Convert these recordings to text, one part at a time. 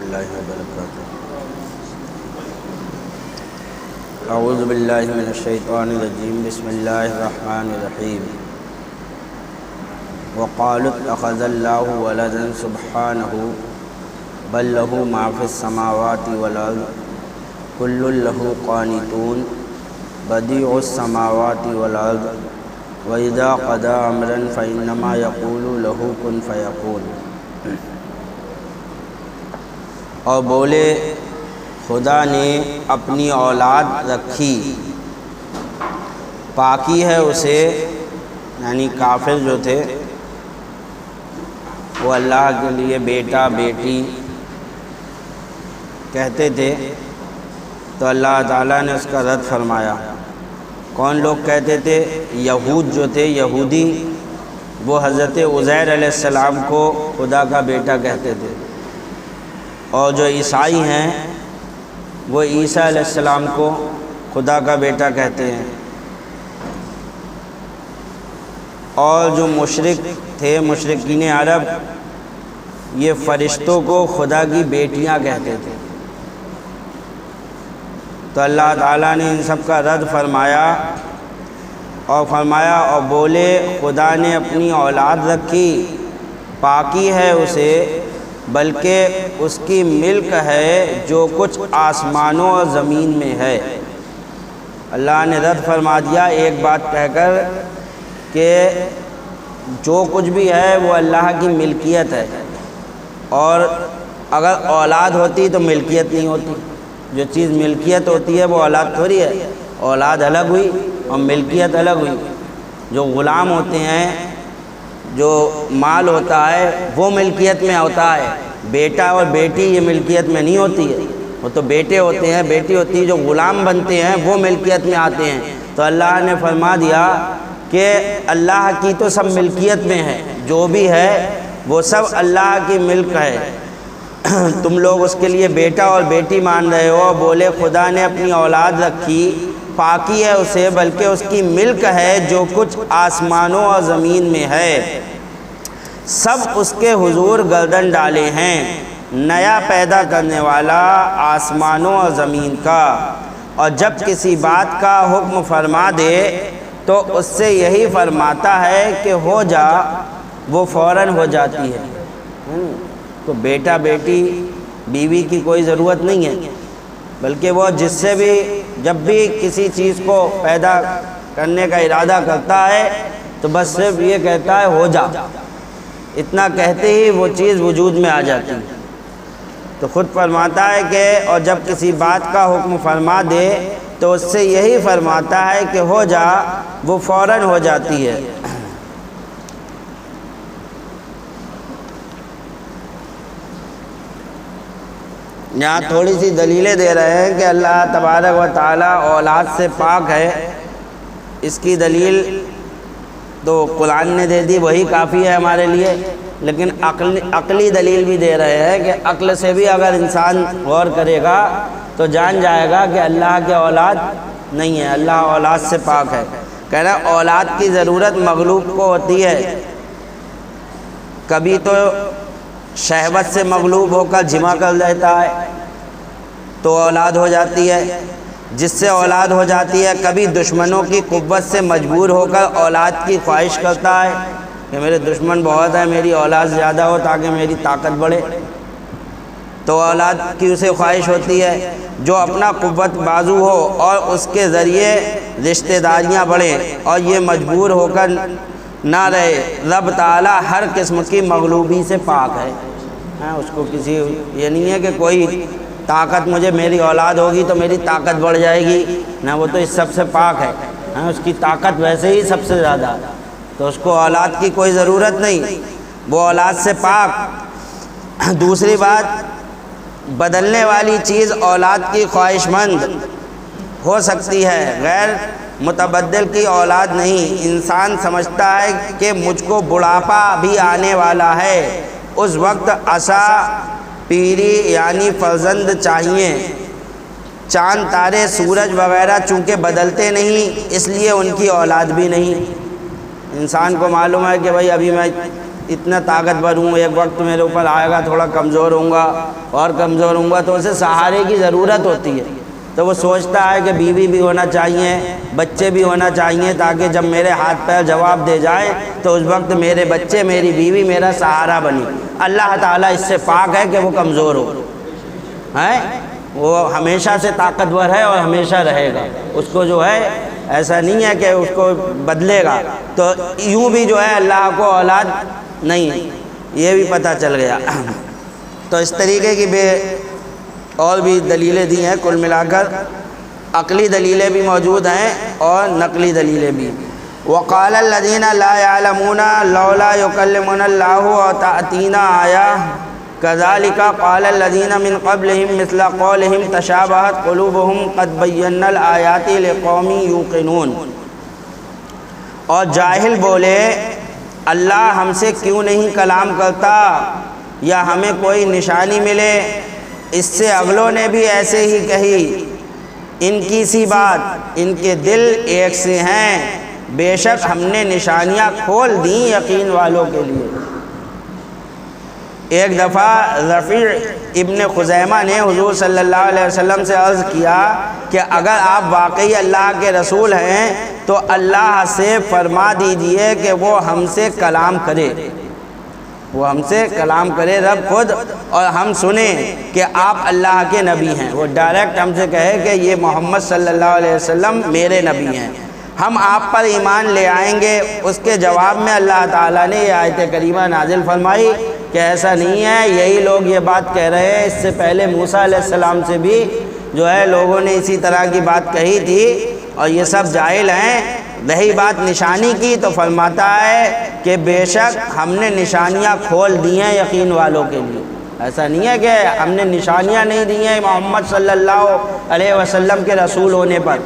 اللہ وبرکاتہ۔ اعوذ باللہ من الشیطان الرجیم، بسم اللہ الرحمن الرحیم۔ وقالوا اتخذ اللہ ولدا سبحانہ بل لہ ما فی السماوات والارض کل لہ قانتون بدیع السماوات والارض وَإِذَا قَضَىٰ أَمْرًا فَإِنَّمَا يَقُولُ لَهُ كُن فَيَكُونُ۔ اور بولے خدا نے اپنی اولاد رکھی، پاکی ہے اسے، یعنی کافر جو تھے وہ اللہ کے لیے بیٹا بیٹی کہتے تھے، تو اللہ تعالیٰ نے اس کا رد فرمایا۔ کون لوگ کہتے تھے؟ یہود جو تھے، یہودی، وہ حضرت عزیر علیہ السلام کو خدا کا بیٹا کہتے تھے، اور جو عیسائی ہیں وہ عیسیٰ علیہ السلام کو خدا کا بیٹا کہتے ہیں، اور جو مشرک تھے، مشرکین عرب، یہ فرشتوں کو خدا کی بیٹیاں کہتے تھے۔ تو اللہ تعالیٰ نے ان سب کا رد فرمایا اور بولے خدا نے اپنی اولاد رکھی، پاکی ہے اسے، بلکہ اس کی ملک ہے جو کچھ آسمانوں اور زمین میں ہے۔ اللہ نے رد فرما دیا ایک بات کہہ کر کہ جو کچھ بھی ہے وہ اللہ کی ملکیت ہے، اور اگر اولاد ہوتی تو ملکیت نہیں ہوتی۔ جو چیز ملکیت ہوتی ہے وہ اولاد تھوڑی ہے، اولاد الگ ہوئی اور ملکیت الگ ہوئی۔ جو غلام ہوتے ہیں، جو مال ہوتا ہے وہ ملکیت میں ہوتا ہے، بیٹا اور بیٹی یہ ملکیت میں نہیں ہوتی ہے، وہ تو بیٹے ہوتے ہیں، بیٹی ہوتی ہے۔ جو غلام بنتے ہیں وہ ملکیت میں آتے ہیں۔ تو اللہ نے فرما دیا کہ اللہ کی تو سب ملکیت میں ہے، جو بھی ہے وہ سب اللہ کی ملک ہے، تم لوگ اس کے لیے بیٹا اور بیٹی مان رہے ہو۔ بولے خدا نے اپنی اولاد رکھی، پاکی ہے اسے، بلکہ اس کی ملک ہے جو کچھ آسمانوں اور زمین میں ہے، سب اس کے حضور گردن ڈالے ہیں، نیا پیدا کرنے والا آسمانوں اور زمین کا، اور جب کسی بات کا حکم فرما دے تو اس سے یہی فرماتا ہے کہ ہو جا، وہ فوراً ہو جاتی ہے۔ تو بیٹا بیٹی بیوی کی کوئی ضرورت نہیں ہے، بلکہ وہ جس سے بھی جب بھی کسی چیز کو پیدا کرنے کا ارادہ کرتا ہے تو بس صرف یہ کہتا ہے ہو جا، اتنا کہتے ہی وہ چیز وجود میں آ جاتی ہے۔ تو خود فرماتا ہے کہ اور جب کسی بات کا حکم فرما دے تو اس سے یہی فرماتا ہے کہ ہو جا، وہ فوراً ہو جاتی ہے۔ یہاں تھوڑی سی دلیلیں دے رہے ہیں کہ اللہ تبارک و تعالیٰ اولاد سے پاک ہے۔ اس کی دلیل تو قرآن نے دے دی، وہی کافی ہے ہمارے لیے، لیکن عقلی دلیل بھی دے رہے ہیں کہ عقل سے بھی اگر انسان غور کرے گا تو جان جائے گا کہ اللہ کے اولاد نہیں ہے، اللہ اولاد سے پاک ہے۔ کہہ رہا ہے اولاد کی ضرورت مغلوب کو ہوتی ہے، کبھی تو شہوت سے مغلوب ہو کر جمع کر لیتا ہے تو اولاد ہو جاتی ہے، جس سے اولاد ہو جاتی ہے، کبھی دشمنوں کی قوت سے مجبور ہو کر اولاد کی خواہش کرتا ہے کہ میرے دشمن بہت ہیں، میری اولاد زیادہ ہو تاکہ میری طاقت بڑھے، تو اولاد کی اسے خواہش ہوتی ہے۔ جو اپنا قوت بازو ہو اور اس کے ذریعے رشتہ داریاں بڑھیں اور یہ مجبور ہو کر نہ رہے، رب تعالیٰ ہر قسم کی مغلوبی سے پاک ہے۔ اس کو کسی یہ نہیں ہے کہ کوئی طاقت مجھے میری اولاد ہوگی تو میری طاقت بڑھ جائے گی، نہ، وہ تو اس سب سے پاک ہے، اس کی طاقت ویسے ہی سب سے زیادہ، تو اس کو اولاد کی کوئی ضرورت نہیں، وہ اولاد سے پاک۔ دوسری بات، بدلنے والی چیز اولاد کی خواہش مند ہو سکتی ہے، غیر متبدل کی اولاد نہیں۔ انسان سمجھتا ہے کہ مجھ کو بڑھاپا بھی آنے والا ہے، اس وقت عصا پیری یعنی فرزند چاہیے۔ چاند تارے سورج وغیرہ چونکہ بدلتے نہیں، اس لیے ان کی اولاد بھی نہیں۔ انسان کو معلوم ہے کہ بھائی ابھی میں اتنا طاقتور ہوں، ایک وقت میرے اوپر آئے گا تھوڑا کمزور ہوں گا اور کمزور ہوں گا، تو اسے سہارے کی ضرورت ہوتی ہے۔ تو وہ سوچتا ہے کہ بیوی بھی ہونا چاہیے، بچے بھی ہونا چاہیے، تاکہ جب میرے ہاتھ پیر جواب دے جائیں تو اس وقت میرے بچے، میری بیوی میرا سہارا بنی۔ اللہ تعالیٰ اس سے پاک ہے کہ وہ کمزور ہو، وہ ہمیشہ سے طاقتور ہے اور ہمیشہ رہے گا۔ اس کو جو ہے ایسا نہیں ہے کہ اس کو بدلے گا، تو یوں بھی جو ہے اللہ کو اولاد نہیں ہے، یہ بھی پتہ چل گیا۔ تو اس طریقے کی اور بھی دلیلیں دی ہیں، کل ملا کر عقلی دلیلیں بھی موجود ہیں اور نقلی دلیلیں بھی۔ وقال الذین لا يعلمون لولا يكلمنا الله او تأتینا آیہ كذلك قال الذین من قبلهم مثل قولهم تشابهت قلوبهم قد بینا الآیات لقوم یوقنون۔ اور جاہل بولے اللہ ہم سے کیوں نہیں کلام کرتا یا ہمیں کوئی نشانی ملے، اس سے اگلوں نے بھی ایسے ہی کہی، ان کی سی بات، ان کے دل ایک سے ہیں، بے شک ہم نے نشانیاں کھول دیں یقین والوں کے لیے۔ ایک دفعہ رفیع ابن خزیمہ نے حضور صلی اللہ علیہ وسلم سے عرض کیا کہ اگر آپ واقعی اللہ کے رسول ہیں تو اللہ سے فرما دیجئے کہ وہ ہم سے کلام کرے، وہ ہم سے کلام کرے رب خود، اور ہم سنیں کہ آپ اللہ کے نبی ہیں۔ وہ ڈائریکٹ ہم سے کہے کہ یہ محمد صلی اللہ علیہ وسلم میرے نبی ہیں، ہم آپ پر ایمان لے آئیں گے۔ اس کے جواب میں اللہ تعالیٰ نے یہ آیت کریمہ نازل فرمائی کہ ایسا نہیں ہے، یہی لوگ یہ بات کہہ رہے ہیں، اس سے پہلے موسیٰ علیہ السلام سے بھی جو ہے لوگوں نے اسی طرح کی بات کہی تھی، اور یہ سب جاہل ہیں۔ رہی بات نشانی کی تو فرماتا ہے کہ بے شک ہم نے نشانیاں کھول دی ہیں یقین والوں کے لیے۔ ایسا نہیں ہے کہ ہم نے نشانیاں نہیں دی ہیں محمد صلی اللہ علیہ وسلم کے رسول ہونے پر،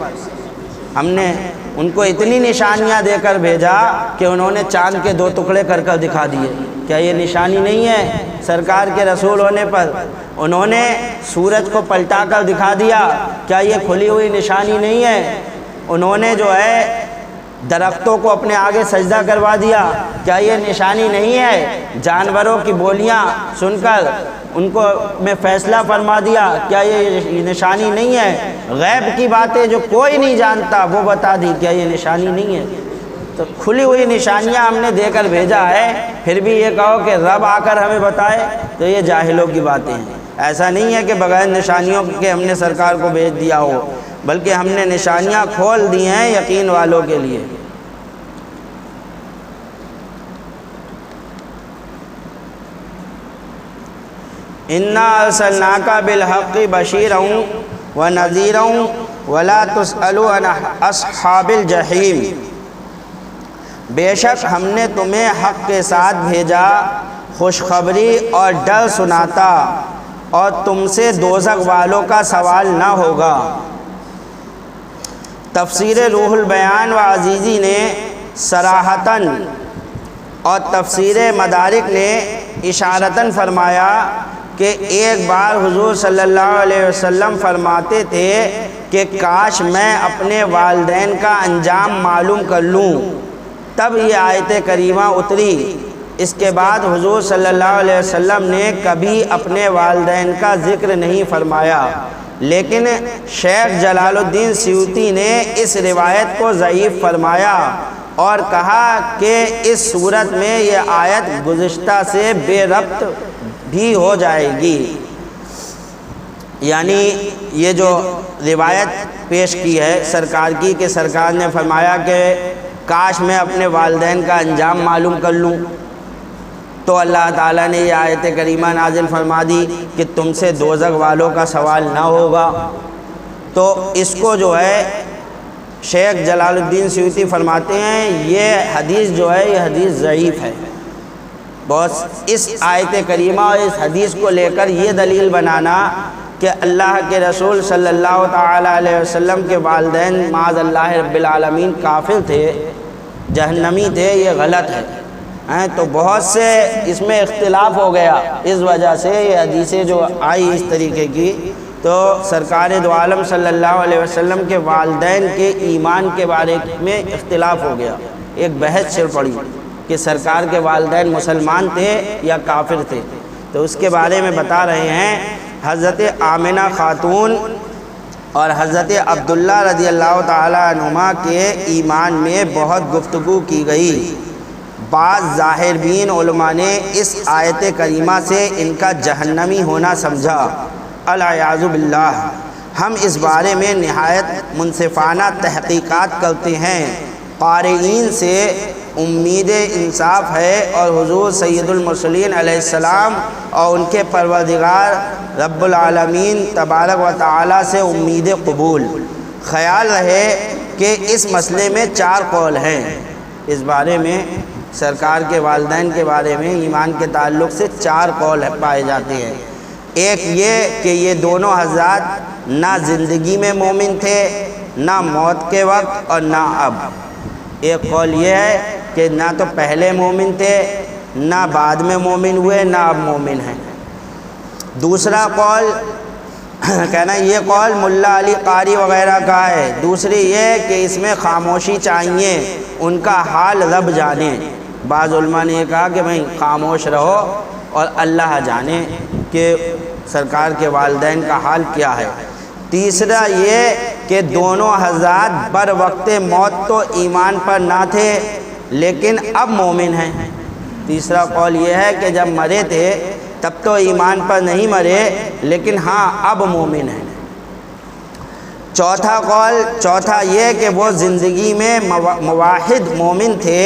ہم نے ان کو اتنی نشانیاں دے کر بھیجا کہ انہوں نے چاند کے 2 ٹکڑے کر کر دکھا دیے۔ کیا یہ نشانی نہیں ہے سرکار کے رسول ہونے پر؟ انہوں نے سورج کو پلٹا کر دکھا دیا، کیا یہ کھلی ہوئی نشانی نہیں ہے؟ انہوں نے جو ہے درختوں کو اپنے آگے سجدہ کروا دیا، کیا یہ نشانی نہیں ہے؟ جانوروں کی بولیاں سن کر ان کو میں فیصلہ فرما دیا، کیا یہ نشانی نہیں ہے؟ غیب کی باتیں جو کوئی نہیں جانتا وہ بتا دی، کیا یہ نشانی نہیں ہے؟ تو کھلی ہوئی نشانیاں ہم نے دے کر بھیجا ہے، پھر بھی یہ کہو کہ رب آ کر ہمیں بتائے، تو یہ جاہلوں کی باتیں ہیں۔ ایسا نہیں ہے کہ بغیر نشانیوں کے ہم نے سرکار کو بھیج دیا ہو، بلکہ ہم نے نشانیاں کھول دی ہیں یقین والوں کے لیے۔ اِنَّا أَرْسَلْنَاكَ بِالْحَقِّ بَشِيرًا وَنَذِيرًا وَلَا تُسْأَلُ عَنْ أَصْحَابِ الْجَحِيمِ۔ بے شک ہم نے تمہیں حق کے ساتھ بھیجا، خوشخبری اور ڈر سناتا، اور تم سے دوزخ والوں کا سوال نہ ہوگا۔ تفسیر روح البیان و عزیزی نے صراحتاً اور تفسیر مدارک نے اشارتاً فرمایا کہ ایک بار حضور صلی اللہ علیہ وسلم فرماتے تھے کہ کاش میں اپنے والدین کا انجام معلوم کر لوں، تب یہ آیت کریمہ اتری۔ اس کے بعد حضور صلی اللہ علیہ وسلم نے کبھی اپنے والدین کا ذکر نہیں فرمایا، لیکن شیخ جلال الدین سیوطی نے اس روایت کو ضعیف فرمایا اور کہا کہ اس صورت میں یہ آیت گزشتہ سے بے ربط بھی ہو جائے گی۔ یعنی یہ جو روایت پیش کی ہے سرکار کی کہ سرکار نے فرمایا کہ کاش میں اپنے والدین کا انجام معلوم کر لوں، تو اللہ تعالیٰ نے یہ آیت کریمہ نازل فرما دی کہ تم سے دوزخ والوں کا سوال نہ ہوگا۔ تو اس کو جو ہے شیخ جلال الدین سیوطی فرماتے ہیں یہ حدیث جو ہے یہ حدیث ضعیف ہے۔ بہت اس آیت کریمہ اور اس حدیث کو لے کر یہ دلیل بنانا کہ اللہ کے رسول صلی اللہ تعالیٰ علیہ وسلم کے والدین معاذ اللہ رب العالمین کافر تھے، جہنمی تھے، یہ غلط ہے۔ تو بہت سے اس میں اختلاف ہو گیا، اس وجہ سے یہ حدیثیں جو آئی اس طریقے کی، تو سرکار دو عالم صلی اللہ علیہ وسلم کے والدین کے ایمان کے بارے میں اختلاف ہو گیا، ایک بحث چل پڑی۔ کہ سرکار کے والدین مسلمان تھے یا کافر تھے، تو اس کے بارے میں بتا رہے ہیں حضرت آمنہ خاتون اور حضرت عبداللہ رضی اللہ تعالیٰ عنہما کے ایمان میں بہت گفتگو کی گئی۔ بعض ظاہر بین علماء نے اس آیت کریمہ سے ان کا جہنمی ہونا سمجھا، العیاذ باللہ۔ ہم اس بارے میں نہایت منصفانہ تحقیقات کرتے ہیں، قارئین سے امید انصاف ہے، اور حضور سید المرسلین علیہ السلام اور ان کے پروردگار رب العالمین تبارک و تعالی سے امید قبول۔ خیال رہے کہ اس مسئلے میں 4 قول ہیں، اس بارے میں سرکار کے والدین کے بارے میں ایمان کے تعلق سے 4 قول پائے جاتے ہیں۔ ایک یہ کہ یہ دونوں حضرات نہ زندگی میں مومن تھے، نہ موت کے وقت اور نہ اب۔ ایک قول یہ ہے کہ نہ تو پہلے مومن تھے، نہ بعد میں مومن ہوئے، نہ اب مومن ہیں۔ دوسرا قول کہنا یہ قول ملا علی قاری وغیرہ کا ہے۔ دوسری یہ کہ اس میں خاموشی چاہیے، ان کا حال رب جانے۔ بعض علماء نے یہ کہا کہ بھئی خاموش رہو اور اللہ جانے کہ سرکار کے والدین کا حال کیا ہے۔ تیسرا یہ کہ دونوں حضرات بر وقت موت تو ایمان پر نہ تھے لیکن اب مومن ہیں۔ تیسرا قول یہ ہے کہ جب مرے تھے تب تو ایمان پر نہیں مرے لیکن ہاں اب مومن ہیں۔ چوتھا یہ کہ وہ زندگی میں موحد مومن تھے،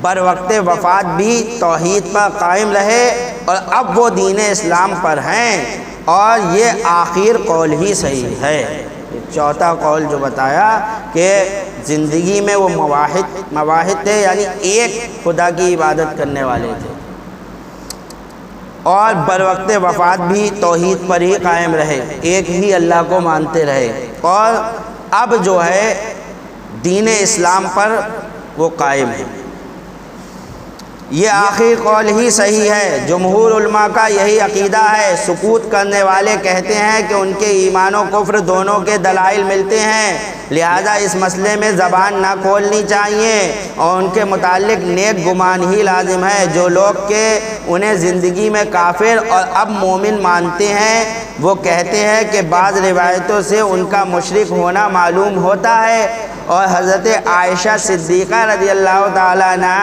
بر وقت وفات بھی توحید پر قائم رہے، اور اب وہ دین اسلام پر ہیں، اور یہ آخر قول ہی صحیح ہے۔ چوتھا قول جو بتایا کہ زندگی میں وہ موحد تھے، یعنی ایک خدا کی عبادت کرنے والے تھے، اور بر وقت وفات بھی توحید پر ہی قائم رہے، ایک ہی اللہ کو مانتے رہے، اور اب جو ہے دین اسلام پر وہ قائم ہے۔ یہ آخری قول ہی صحیح ہے۔ جمہور علماء کا یہی عقیدہ ہے۔ سکوت کرنے والے کہتے ہیں کہ ان کے ایمان و کفر دونوں کے دلائل ملتے ہیں، لہذا اس مسئلے میں زبان نہ کھولنی چاہیے، اور ان کے متعلق نیک گمان ہی لازم ہے۔ جو لوگ کہ انہیں زندگی میں کافر اور اب مومن مانتے ہیں، وہ کہتے ہیں کہ بعض روایتوں سے ان کا مشرک ہونا معلوم ہوتا ہے، اور حضرت عائشہ صدیقہ رضی اللہ تعالیٰ عنہ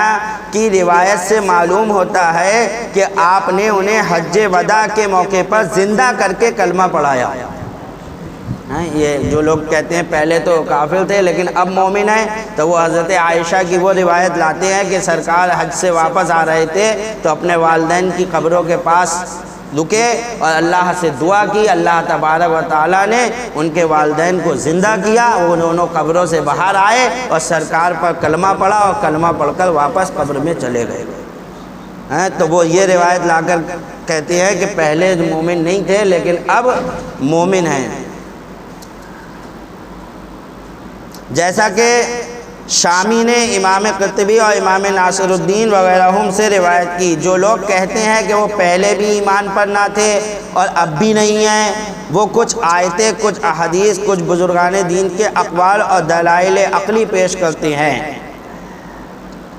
کی روایت سے معلوم ہوتا ہے کہ آپ نے انہیں حج وداع کے موقع پر زندہ کر کے کلمہ پڑھایا۔ یہ جو لوگ کہتے ہیں پہلے تو کافر تھے لیکن اب مومن ہیں، تو وہ حضرت عائشہ کی وہ روایت لاتے ہیں کہ سرکار حج سے واپس آ رہے تھے تو اپنے والدین کی قبروں کے پاس رکے اور اللہ سے دعا کی، اللہ تبارک و تعالیٰ نے ان کے والدین کو زندہ کیا، وہ دونوں قبروں سے باہر آئے اور سرکار پر کلمہ پڑھا، اور کلمہ پڑھ کر واپس قبر میں چلے گئے۔ تو وہ یہ روایت لا کر کہتے ہیں کہ پہلے مومن نہیں تھے لیکن اب مومن ہیں۔ جیسا کہ شامی نے امام قرطبی اور امام ناصر الدین وغیرہ ہم سے روایت کی، جو لوگ کہتے ہیں کہ وہ پہلے بھی ایمان پر نہ تھے اور اب بھی نہیں ہیں، وہ کچھ آیتیں، کچھ احادیث، کچھ بزرگان دین کے اقوال اور دلائل عقلی پیش کرتے ہیں۔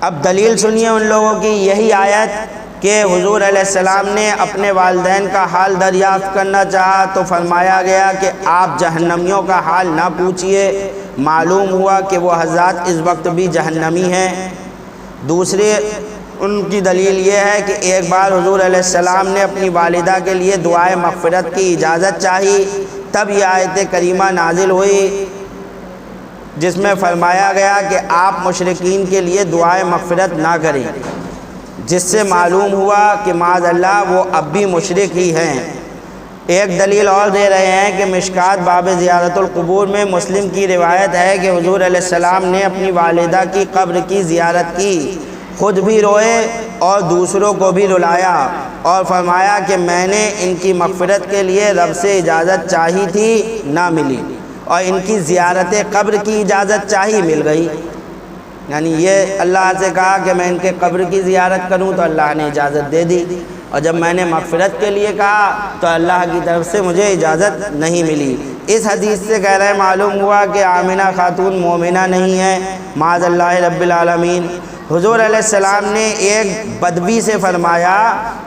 اب دلیل سنیے ان لوگوں کی، یہی آیت کہ حضور علیہ السلام نے اپنے والدین کا حال دریافت کرنا چاہا تو فرمایا گیا کہ آپ جہنمیوں کا حال نہ پوچھئے، معلوم ہوا کہ وہ حضرات اس وقت بھی جہنمی ہیں۔ دوسرے ان کی دلیل یہ ہے کہ ایک بار حضور علیہ السلام نے اپنی والدہ کے لیے دعائے مغفرت کی اجازت چاہی، تب یہ آیت کریمہ نازل ہوئی جس میں فرمایا گیا کہ آپ مشرکین کے لیے دعائے مغفرت نہ کریں، جس سے معلوم ہوا کہ معاذ اللہ وہ اب بھی مشرک ہی ہیں۔ ایک دلیل اور دے رہے ہیں کہ مشکات باب زیارت القبور میں مسلم کی روایت ہے کہ حضور علیہ السلام نے اپنی والدہ کی قبر کی زیارت کی، خود بھی روئے اور دوسروں کو بھی رلایا، اور فرمایا کہ میں نے ان کی مغفرت کے لیے رب سے اجازت چاہی تھی، نہ ملی، اور ان کی زیارت قبر کی اجازت چاہی، مل گئی۔ یعنی یہ اللہ سے کہا کہ میں ان کے قبر کی زیارت کروں تو اللہ نے اجازت دے دی، اور جب میں نے مغفرت کے لیے کہا تو اللہ کی طرف سے مجھے اجازت نہیں ملی۔ اس حدیث سے کہہ رہے معلوم ہوا کہ آمنہ خاتون مومنہ نہیں ہے، معاذ اللہ رب العالمین۔ حضور علیہ السلام نے ایک بدوی سے فرمایا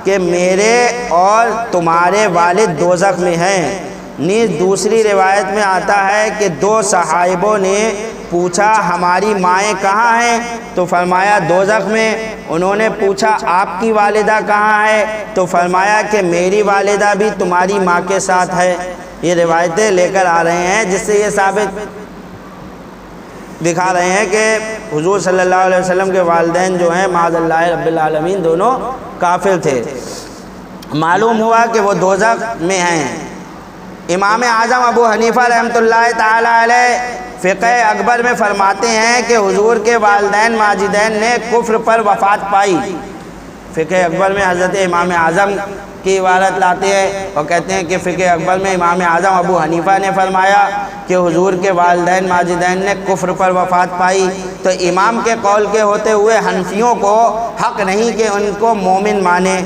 کہ میرے اور تمہارے والد دوزخ میں ہیں۔ نیز دوسری روایت میں آتا ہے کہ دو صحابوں نے پوچھا ہماری مائیں کہاں ہیں؟ تو فرمایا دوزخ میں۔ انہوں نے پوچھا آپ کی والدہ کہاں ہے؟ تو فرمایا کہ میری والدہ بھی تمہاری ماں کے ساتھ ہے۔ یہ روایتیں لے کر آ رہے ہیں جس سے یہ ثابت دکھا رہے ہیں کہ حضور صلی اللہ علیہ وسلم کے والدین جو ہیں معاذ اللہ رب العالمین دونوں کافر تھے۔ معلوم ہوا کہ وہ دوزخ میں ہیں۔ امام اعظم ابو حنیفہ رحمۃ اللہ تعالی علیہ فقہ اکبر میں فرماتے ہیں کہ حضور کے والدین ماجدین نے کفر پر وفات پائی۔ فقہ اکبر میں حضرت امام اعظم کی عبارت لاتے ہیں اور کہتے ہیں کہ فقہ اکبر میں امام اعظم ابو حنیفہ نے فرمایا کہ حضور کے والدین ماجدین نے کفر پر وفات پائی، تو امام کے قول کے ہوتے ہوئے حنفیوں کو حق نہیں کہ ان کو مومن مانے۔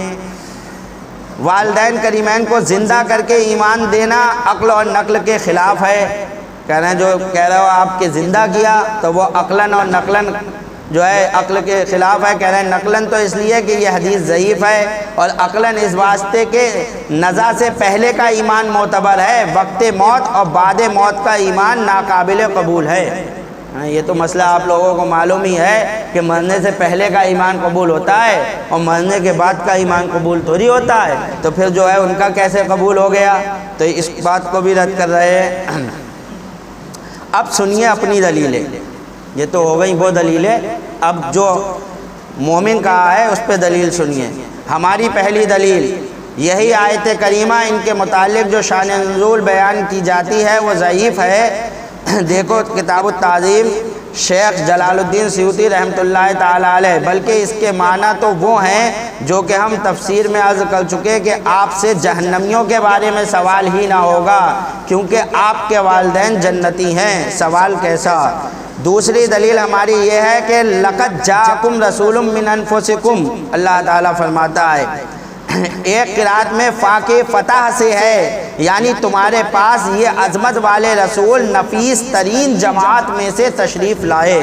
والدین کریمین کو زندہ کر کے ایمان دینا عقل اور نقل کے خلاف ہے۔ کہہ رہے ہیں جو کہہ رہے ہو آپ کے زندہ کیا تو وہ عقلاً اور نقلاً جو ہے عقل کے خلاف ہے۔ کہہ رہے ہیں نقلاً تو اس لیے کہ یہ حدیث ضعیف ہے، اور عقلاً اس واسطے کہ نزا سے پہلے کا ایمان معتبر ہے، وقت موت اور بعد موت کا ایمان ناقابل قبول ہے۔ یہ تو مسئلہ آپ لوگوں کو معلوم ہی ہے کہ مرنے سے پہلے کا ایمان قبول ہوتا ہے اور مرنے کے بعد کا ایمان قبول تھوڑی ہوتا ہے، تو پھر جو ہے ان کا کیسے قبول ہو گیا؟ تو اس بات کو بھی رد کر رہے ہیں۔ اب سنیے اپنی دلیلیں، یہ تو ہو گئی وہ دلیلیں، اب جو مومن کہا ہے اس پہ دلیل سنیے۔ ہماری پہلی دلیل یہی آیت کریمہ، ان کے متعلق جو شان نزول بیان کی جاتی ہے وہ ضعیف ہے۔ دیکھو کتاب التعظیم شیخ جلال الدین سیوطی رحمۃ اللہ تعالی علیہ، بلکہ اس کے معنی تو وہ ہیں جو کہ ہم تفسیر میں عرض کر چکے کہ آپ سے جہنمیوں کے بارے میں سوال ہی نہ ہوگا کیونکہ آپ کے والدین جنتی ہیں، سوال کیسا؟ دوسری دلیل ہماری یہ ہے کہ لقد جاءکم رسول من انفسکم، اللہ تعالیٰ فرماتا ہے، ایک قرات میں فاقے فتح سے ہے، یعنی تمہارے پاس یہ عظمت والے رسول نفیس ترین جماعت میں سے تشریف لائے۔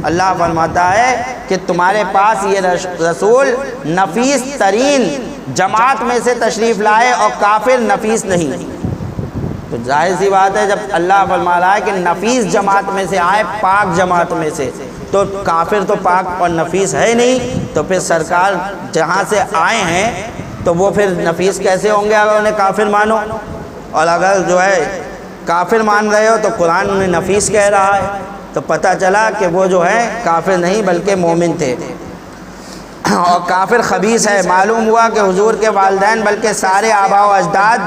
اللہ فرماتا ہے کہ تمہارے پاس یہ رسول نفیس ترین جماعت میں سے تشریف لائے اور کافر نفیس نہیں۔ تو ظاہر سی بات ہے جب اللہ فرما رہا ہے کہ نفیس جماعت میں سے آئے، پاک جماعت میں سے، تو کافر تو پاک اور نفیس ہے نہیں، تو پھر سرکار جہاں سے آئے ہیں تو وہ پھر نفیس کیسے ہوں گے اگر انہیں کافر مانو؟ اور اگر جو ہے کافر مان رہے ہو تو قرآن انہیں نفیس کہہ رہا ہے، تو پتہ چلا کہ وہ جو ہے کافر نہیں بلکہ مومن تھے، اور کافر خبیث ہے۔ معلوم ہوا کہ حضور کے والدین بلکہ سارے آباء و اجداد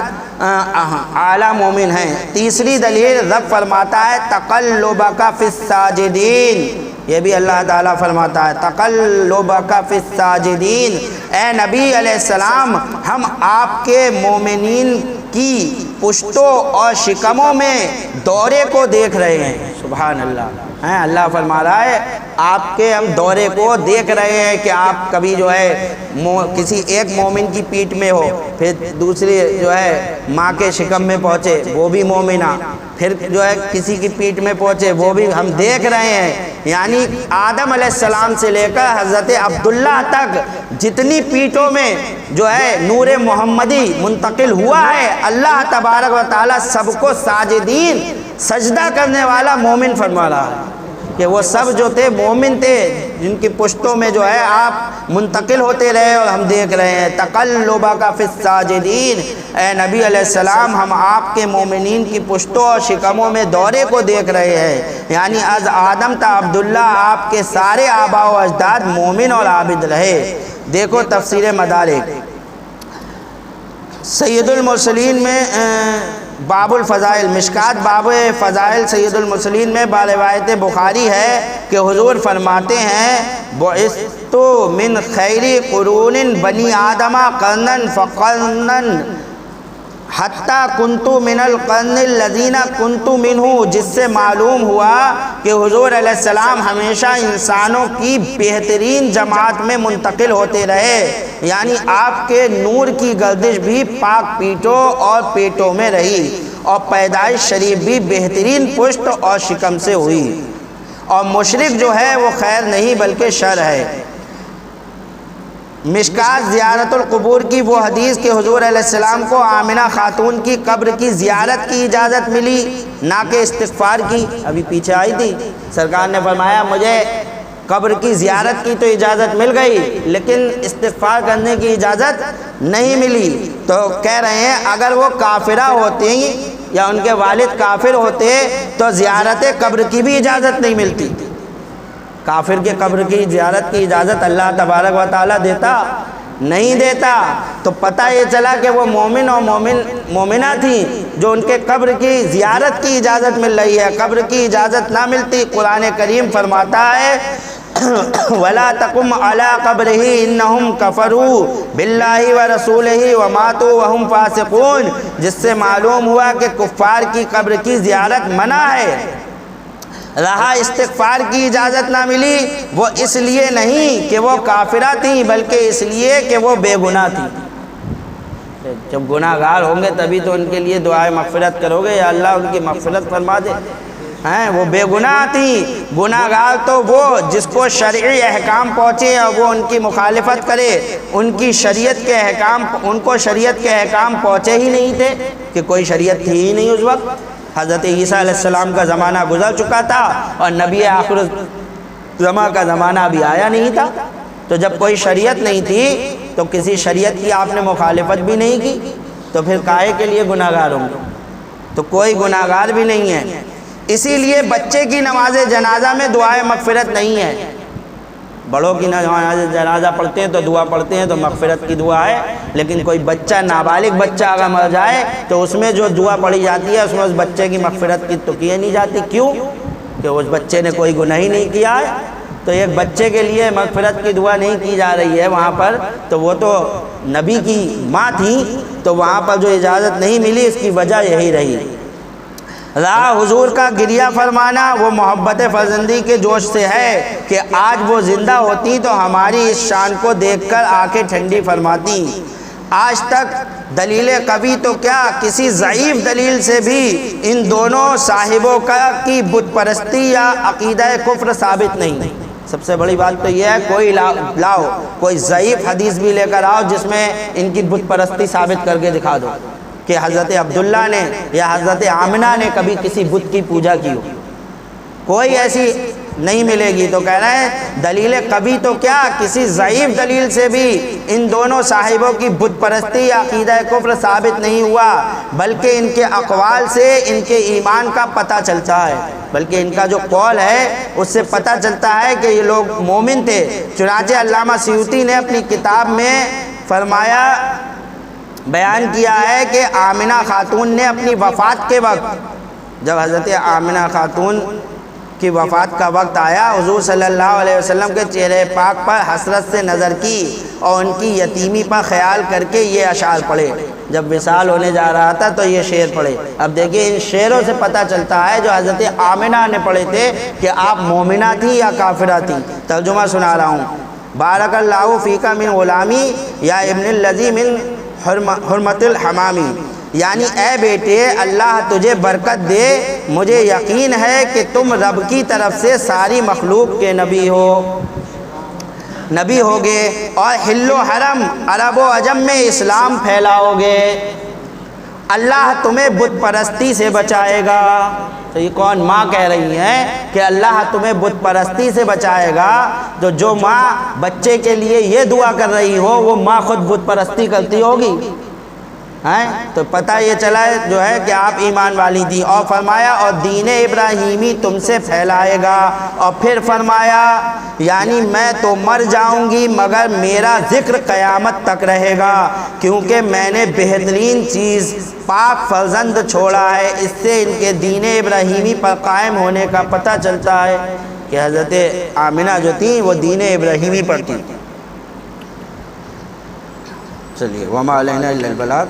اعلیٰ مومن ہیں۔ تیسری دلیل رب فرماتا ہے تقلبک فی الساجدین، یہ بھی اللہ تعالیٰ فرماتا ہے تقلبک فی الساجدین، اے نبی علیہ السلام ہم آپ کے مومنین کی پشتوں اور شکموں میں دورے کو دیکھ رہے ہیں۔ سبحان اللہ، اللہ فرما رہا ہے آپ کے ہم دورے کو دیکھ رہے ہیں کہ آپ کبھی جو ہے کسی ایک مومن کی پیٹھ میں ہو، پھر دوسری جو ہے ماں کے شکم میں پہنچے وہ بھی مومنہ، پھر جو ہے کسی کی پیٹھ میں پہنچے وہ بھی ہم دیکھ رہے ہیں۔ یعنی آدم علیہ السلام سے لے کر حضرت عبداللہ تک جتنی پیٹھوں میں جو ہے نور محمدی منتقل ہوا ہے، اللہ تبارک و تعالیٰ سب کو ساجدین، سجدہ کرنے والا مومن فرما رہا ہے کہ وہ سب جو تھے مومن تھے جن کی پشتوں میں جو ہے آپ منتقل ہوتے رہے، اور ہم دیکھ رہے ہیں تقلبک فی الساجدین، اے نبی علیہ السلام ہم آپ کے مومنین کی پشتوں اور شکموں میں دورے کو دیکھ رہے ہیں۔ یعنی از آدم تا عبداللہ آپ کے سارے آباء و اجداد مومن اور عابد رہے۔ دیکھو تفسیر مدارک سید المرسلین میں باب الفضائل، مشکات باب فضائل سید المرسلین میں روایت بخاری ہے کہ حضور فرماتے ہیں بعثت من خیر قرون بنی آدم قرنا فقرنا حتی کنت من القرن الذین کنت منہ، جس سے معلوم ہوا کہ حضور علیہ السلام ہمیشہ انسانوں کی بہترین جماعت میں منتقل ہوتے رہے، یعنی آپ کے نور کی گردش بھی پاک پیٹوں اور پیٹوں میں رہی، اور پیدائش شریف بھی بہترین پشت اور شکم سے ہوئی۔ اور مشرک جو ہے وہ خیر نہیں بلکہ شر ہے۔ مشکات زیارت القبور کی وہ حدیث کہ حضور علیہ السلام کو آمنہ خاتون کی قبر کی زیارت کی اجازت ملی، نہ کہ استغفار کی۔ ابھی پیچھے آئی تھی، سرکار نے فرمایا مجھے قبر کی زیارت کی تو اجازت مل گئی لیکن استغفار کرنے کی اجازت نہیں ملی۔ تو کہہ رہے ہیں اگر وہ کافرہ ہوتی یا ان کے والد کافر ہوتے تو زیارت قبر کی بھی اجازت نہیں ملتی۔ کافر کے قبر کی زیارت کی اجازت اللہ تبارک و تعالیٰ دیتا نہیں دیتا۔ تو پتہ یہ چلا کہ وہ مومن اور مومنہ تھیں جو ان کے قبر کی زیارت کی اجازت مل رہی ہے، قبر کی اجازت نہ ملتی۔ قرآن کریم فرماتا ہے وَلَا تَقُمْ عَلَىٰ قَبْرِهِ إِنَّهُمْ كَفَرُوا بِاللَّهِ وَرَسُولِهِ وَمَاتُوا وَهُمْ فَاسِقُونَ، جس سے معلوم ہوا کہ کفار کی قبر کی زیارت منع ہے۔ رہا استغفار کی اجازت نہ ملی، وہ اس لیے نہیں کہ وہ کافرہ تھیں بلکہ اس لیے کہ وہ بے گناہ تھیں۔ جب گناہ گار ہوں گے تبھی تو ان کے لیے دعائے مغفرت کرو گے، یا اللہ ان کی مغفرت فرما دے۔ وہ بے گناہ تھیں۔ گناہ گار تو وہ جس کو شرعی احکام پہنچے اور وہ ان کی مخالفت کرے، ان کی شریعت کے احکام، ان کو شریعت کے احکام پہنچے ہی نہیں تھے کہ کوئی شریعت تھی ہی نہیں اس وقت۔ حضرت عیسیٰ علیہ السلام کا زمانہ گزر چکا تھا اور نبی آخر زمان کا زمانہ ابھی آیا نہیں تھا۔ تو جب کوئی شریعت نہیں تھی تو کسی شریعت کی آپ نے مخالفت بھی نہیں کی، تو پھر کائے کے لیے گناہ گار ہوں گے؟ تو کوئی گناہ گار بھی نہیں ہے۔ اسی لیے بچے کی نماز جنازہ میں دعائے مغفرت نہیں ہے۔ بڑوں کی نماز جنازہ پڑھتے ہیں تو دعا پڑھتے ہیں تو مغفرت کی دعا ہے، لیکن کوئی بچہ نابالغ بچہ اگر مر جائے تو اس میں جو دعا پڑھی جاتی ہے اس میں اس بچے کی مغفرت کی تو کی نہیں جاتی۔ کیوں؟ کہ اس بچے نے کوئی گناہ ہی نہیں کیا ہے، تو ایک بچے کے لیے مغفرت کی دعا نہیں کی جا رہی ہے وہاں پر، تو وہ تو نبی کی ماں تھی تو وہاں پر جو اجازت نہیں ملی اس کی وجہ یہی رہی۔ رہا حضور کا گریہ فرمانا، وہ محبت فرزندی کے جوش سے ہے کہ آج وہ زندہ ہوتی تو ہماری اس شان کو دیکھ کر آنکھیں ٹھنڈی فرماتی۔ آج تک دلیل قوی تو کیا کسی ضعیف دلیل سے بھی ان دونوں صاحبوں کی بت پرستی یا عقیدہ کفر ثابت نہیں۔ سب سے بڑی بات تو یہ ہے کوئی لاؤ کوئی ضعیف حدیث بھی لے کر آؤ جس میں ان کی بت پرستی ثابت کر کے دکھا دو کہ حضرت عبداللہ نے یا حضرت آمنہ نے کبھی کسی بت کی پوجا کی ہو، کوئی ایسی نہیں ملے گی۔ تو کہہ رہے ہیں دلیل قوی تو کیا کسی ضعیف دلیل سے بھی ان دونوں صاحبوں کی بت پرستی یا عقیدہ کفر ثابت نہیں ہوا، بلکہ ان کے اقوال سے ان کے ایمان کا پتہ چلتا ہے، بلکہ ان کا جو قول ہے اس سے پتہ چلتا ہے کہ یہ لوگ مومن تھے۔ چنانچہ علامہ سیوطی نے اپنی کتاب میں فرمایا، بیان کیا ہے کہ آمنہ خاتون نے اپنی وفات کے وقت، جب حضرت آمنہ خاتون کی وفات کا وقت آیا، حضور صلی اللہ علیہ وسلم کے چہرے پاک پر حسرت سے نظر کی اور ان کی یتیمی پر خیال کر کے یہ اشعار پڑھے۔ جب وصال ہونے جا رہا تھا تو یہ شعر پڑھے۔ اب دیکھیں ان شعروں سے پتہ چلتا ہے جو حضرت آمنہ نے پڑھے تھے کہ آپ مومنہ تھی یا کافرہ تھی۔ ترجمہ سنا رہا ہوں۔ بارک اللہ فیکا من غلامی یا ابن الذی من حرمت الحمامی، یعنی اے بیٹے اللہ تجھے برکت دے، مجھے یقین ہے کہ تم رب کی طرف سے ساری مخلوق کے نبی ہوگے اور حل و حرم عرب و عجم میں اسلام پھیلاؤ گے، اللہ تمہیں بت پرستی سے بچائے گا۔ تو یہ کون ماں کہہ رہی ہیں کہ اللہ تمہیں بت پرستی سے بچائے گا؟ تو جو ماں بچے کے لیے یہ دعا کر رہی ہو وہ ماں خود بت پرستی کرتی ہوگی؟ تو پتہ یہ چلا جو ہے کہ آپ ایمان والی تھی۔ اور فرمایا اور دین ابراہیمی تم سے پھیلائے گا، اور پھر فرمایا یعنی میں تو مر جاؤں گی مگر میرا ذکر قیامت تک رہے گا، کیونکہ میں نے بہترین چیز پاک فرزند چھوڑا ہے۔ اس سے ان کے دین ابراہیمی پر قائم ہونے کا پتہ چلتا ہے کہ حضرت آمنہ جو تھیں وہ دین ابراہیمی پر تھیں۔ چلیے وما علینا الا البلاغ۔